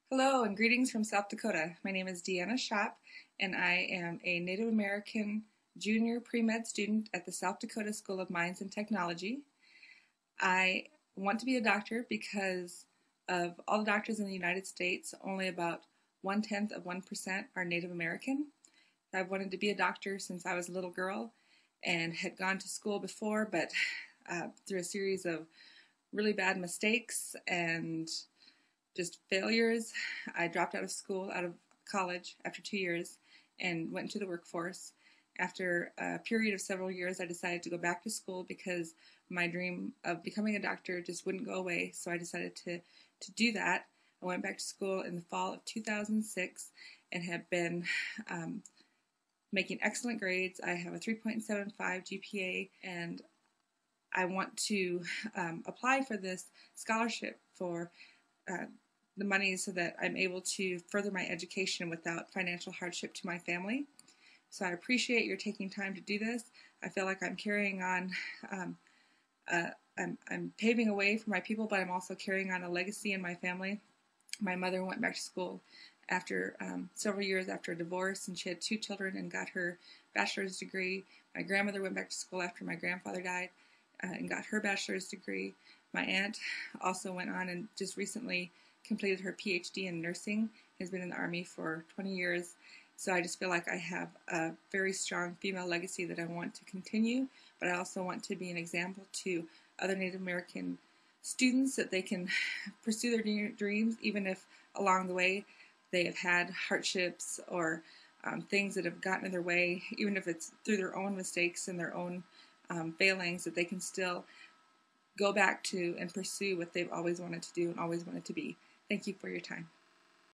Hello and greetings from South Dakota. My name is Deanna Shop and I am a Native American junior pre-med student at the South Dakota School of Mines and Technology. I want to be a doctor because of all the doctors in the United States, only about 1/10 of 1% are Native American. I've wanted to be a doctor since I was a little girl and had gone to school before, but through a series of really bad mistakes and just failures. I dropped out of school, out of college after 2 years and went into the workforce. After a period of several years, I decided to go back to school because my dream of becoming a doctor just wouldn't go away. So I decided to do that. I went back to school in the fall of 2006 and have been making excellent grades. I have a 3.75 GPA and I want to apply for this scholarship for the money so that I'm able to further my education without financial hardship to my family. So I appreciate your taking time to do this. I feel like I'm carrying on, I'm paving a way for my people, but I'm also carrying on a legacy in my family. My mother went back to school after several years after a divorce, and she had 2 children and got her bachelor's degree. My grandmother went back to school after my grandfather died and got her bachelor's degree. My aunt also went on and just recently completed her PhD in nursing, has been in the Army for 20 years. So I just feel like I have a very strong female legacy that I want to continue, but I also want to be an example to other Native American students that they can pursue their dreams, even if along the way they have had hardships or things that have gotten in their way, even if it's through their own mistakes and their own failings, that they can still go back to and pursue what they've always wanted to do and always wanted to be. Thank you for your time.